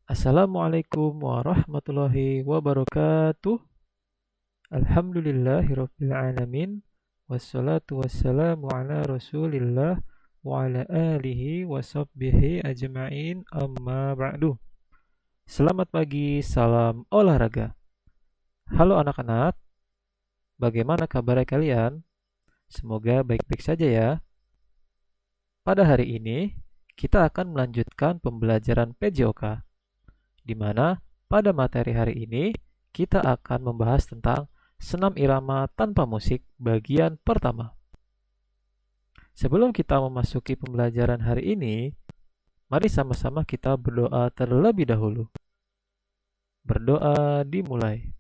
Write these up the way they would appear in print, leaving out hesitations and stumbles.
Assalamualaikum warahmatullahi wabarakatuh. Alhamdulillahirabbil alamin. Wassalatu wassalamu ala Rasulillah wa ala alihi washabbihi ajma'in. Amma ba'du. Selamat pagi, salam olahraga. Halo anak-anak, bagaimana kabar kalian? Semoga baik-baik saja ya. Pada hari ini, kita akan melanjutkan pembelajaran PJOK, di mana pada materi hari ini kita akan membahas tentang senam irama tanpa musik bagian pertama. Sebelum kita memasuki pembelajaran hari ini, mari sama-sama kita berdoa terlebih dahulu. Berdoa dimulai.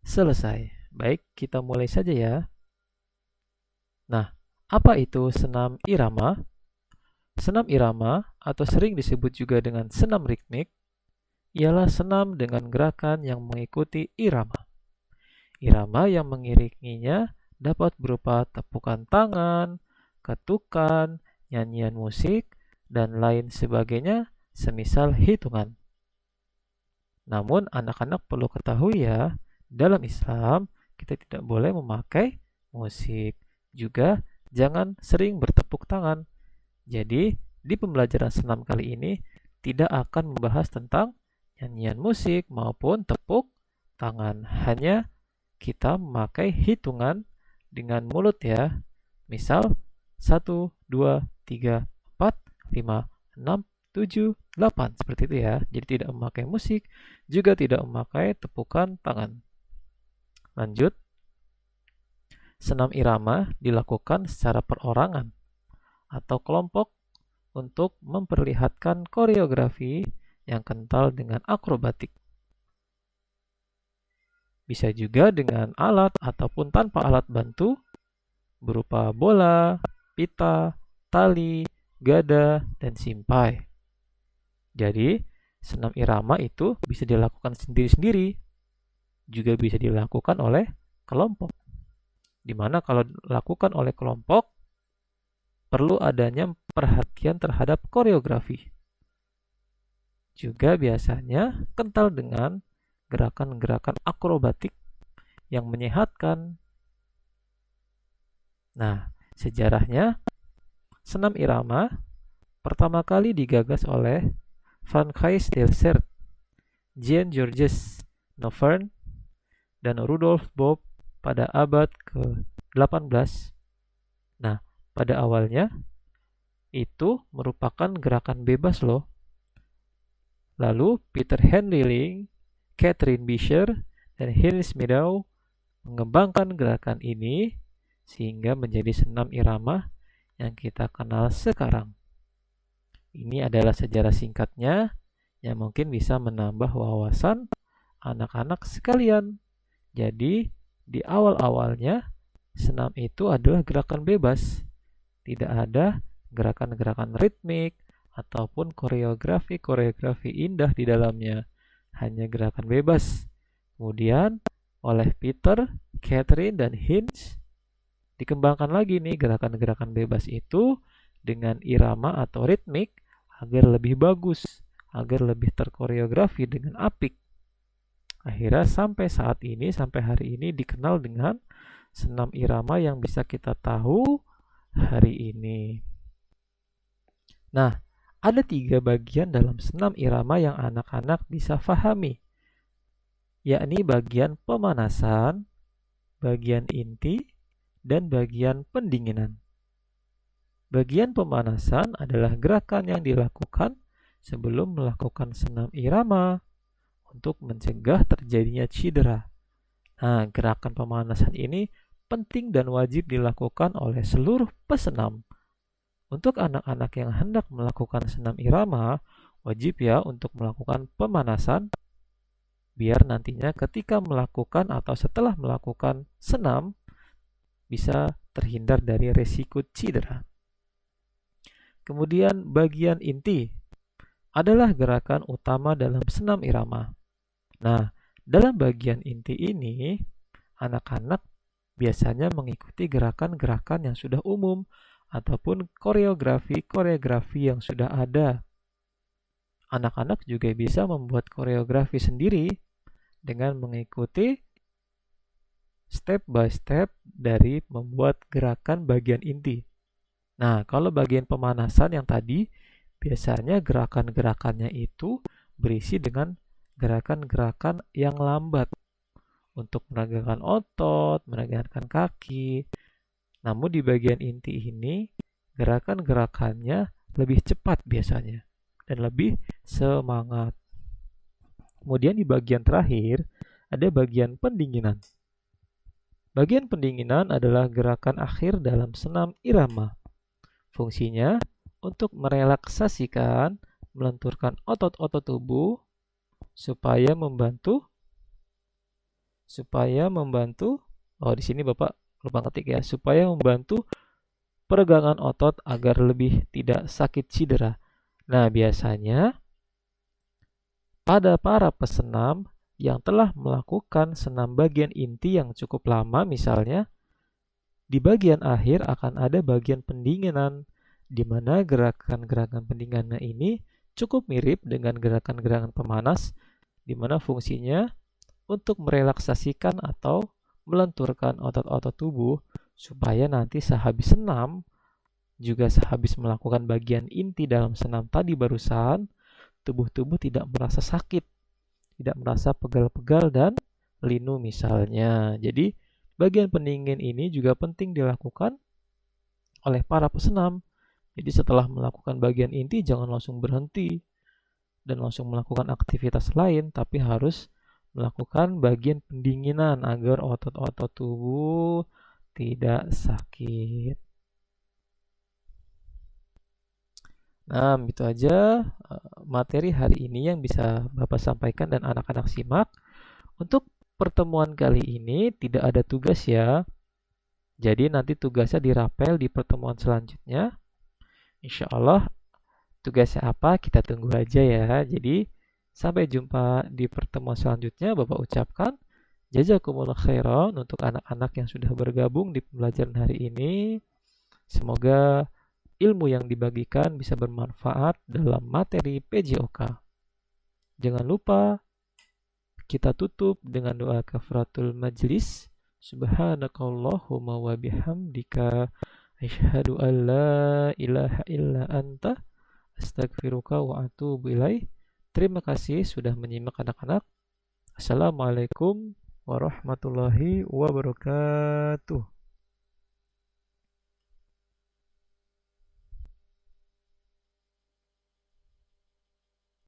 Selesai. Baik, kita mulai saja ya. Nah, apa itu senam irama? Senam irama atau sering disebut juga dengan senam ritmik ialah senam dengan gerakan yang mengikuti irama. Irama yang mengiringinya dapat berupa tepukan tangan, ketukan, nyanyian musik, dan lain sebagainya semisal hitungan. Namun anak-anak perlu ketahui ya, dalam Islam kita tidak boleh memakai musik. Juga jangan sering bertepuk tangan. Jadi di pembelajaran senam kali ini tidak akan membahas tentang nyanyian musik maupun tepuk tangan. Hanya kita memakai hitungan dengan mulut ya. Misal 1, 2, 3, 4, 5, 6, 7, 8. Seperti itu ya. Jadi tidak memakai musik, juga tidak memakai tepukan tangan. Lanjut. Senam irama dilakukan secara perorangan atau kelompok untuk memperlihatkan koreografi yang kental dengan akrobatik. Bisa juga dengan alat ataupun tanpa alat bantu berupa bola, pita, tali, gada, dan simpai. Jadi, senam irama itu bisa dilakukan sendiri-sendiri, juga bisa dilakukan oleh kelompok. Dimana kalau dilakukan oleh kelompok, perlu adanya perhatian terhadap koreografi. Juga biasanya kental dengan gerakan-gerakan akrobatik yang menyehatkan. Nah, sejarahnya, senam irama pertama kali digagas oleh Francois Delsert, Jean Georges Novern, dan Rudolf Bob pada abad ke-18. Nah, pada awalnya itu merupakan gerakan bebas loh. Lalu Peter Henleling, Catherine Bisher, dan Heinz Meadow mengembangkan gerakan ini sehingga menjadi senam irama yang kita kenal sekarang. Ini adalah sejarah singkatnya yang mungkin bisa menambah wawasan anak-anak sekalian. Jadi, di awal-awalnya senam itu adalah gerakan bebas. Tidak ada gerakan-gerakan ritmik ataupun koreografi indah di dalamnya. Hanya gerakan bebas. Kemudian oleh Peter, Catherine, dan Heinz dikembangkan lagi nih gerakan-gerakan bebas itu dengan irama atau ritmik agar lebih bagus, agar lebih terkoreografi dengan apik. Akhirnya sampai saat ini, sampai hari ini dikenal dengan senam irama yang bisa kita tahu hari ini. Nah, ada 3 bagian dalam senam irama yang anak-anak bisa fahami, yakni bagian pemanasan, bagian inti, dan bagian pendinginan. Bagian pemanasan adalah gerakan yang dilakukan sebelum melakukan senam irama untuk mencegah terjadinya cedera. Nah, gerakan pemanasan ini penting dan wajib dilakukan oleh seluruh pesenam. Untuk anak-anak yang hendak melakukan senam irama, wajib ya untuk melakukan pemanasan biar nantinya ketika melakukan atau setelah melakukan senam bisa terhindar dari resiko cedera. Kemudian bagian inti adalah gerakan utama dalam senam irama. Nah, dalam bagian inti ini, anak-anak biasanya mengikuti gerakan-gerakan yang sudah umum ataupun koreografi yang sudah ada. Anak-anak juga bisa membuat koreografi sendiri dengan mengikuti step by step dari membuat gerakan bagian inti. Nah, kalau bagian pemanasan yang tadi, biasanya gerakan-gerakannya itu berisi dengan gerakan-gerakan yang lambat untuk menegakkan otot, menegakkan kaki. Namun di bagian inti ini, gerakan-gerakannya lebih cepat biasanya dan lebih semangat. Kemudian di bagian terakhir, ada bagian pendinginan. Bagian pendinginan adalah gerakan akhir dalam senam irama. Fungsinya untuk merelaksasikan, melenturkan otot-otot tubuh supaya membantu di sini Bapak lupa ketik ya, supaya membantu peregangan otot agar lebih tidak sakit cedera. Nah, biasanya pada para pesenam yang telah melakukan senam bagian inti yang cukup lama misalnya, di bagian akhir akan ada bagian pendinginan, di mana gerakan-gerakan pendinginan ini cukup mirip dengan gerakan-gerakan pemanas, di mana fungsinya untuk merelaksasikan atau melenturkan otot-otot tubuh supaya nanti sehabis senam, juga sehabis melakukan bagian inti dalam senam tadi barusan, tubuh-tubuh tidak merasa sakit, tidak merasa pegal-pegal dan linu misalnya. Jadi bagian pendingin ini juga penting dilakukan oleh para pesenam. Jadi setelah melakukan bagian inti jangan langsung berhenti dan langsung melakukan aktivitas lain, tapi harus melakukan bagian pendinginan agar otot-otot tubuh tidak sakit. Nah, itu aja materi hari ini yang bisa Bapak sampaikan dan anak-anak simak. Untuk pertemuan kali ini tidak ada tugas ya. Jadi nanti tugasnya dirapel di pertemuan selanjutnya. Insya Allah tugasnya apa kita tunggu aja ya. Jadi sampai jumpa di pertemuan selanjutnya. Bapak ucapkan jazakumullah khairan untuk anak-anak yang sudah bergabung di pembelajaran hari ini. Semoga ilmu yang dibagikan bisa bermanfaat dalam materi PJOK. Jangan lupa kita tutup dengan doa kafaratul majlis. Subhanakallahumma wa bihamdika asyhadu an la ilaha illa anta astaghfiruka wa atubu ilaih. Terima kasih sudah menyimak anak-anak. Assalamualaikum warahmatullahi wabarakatuh.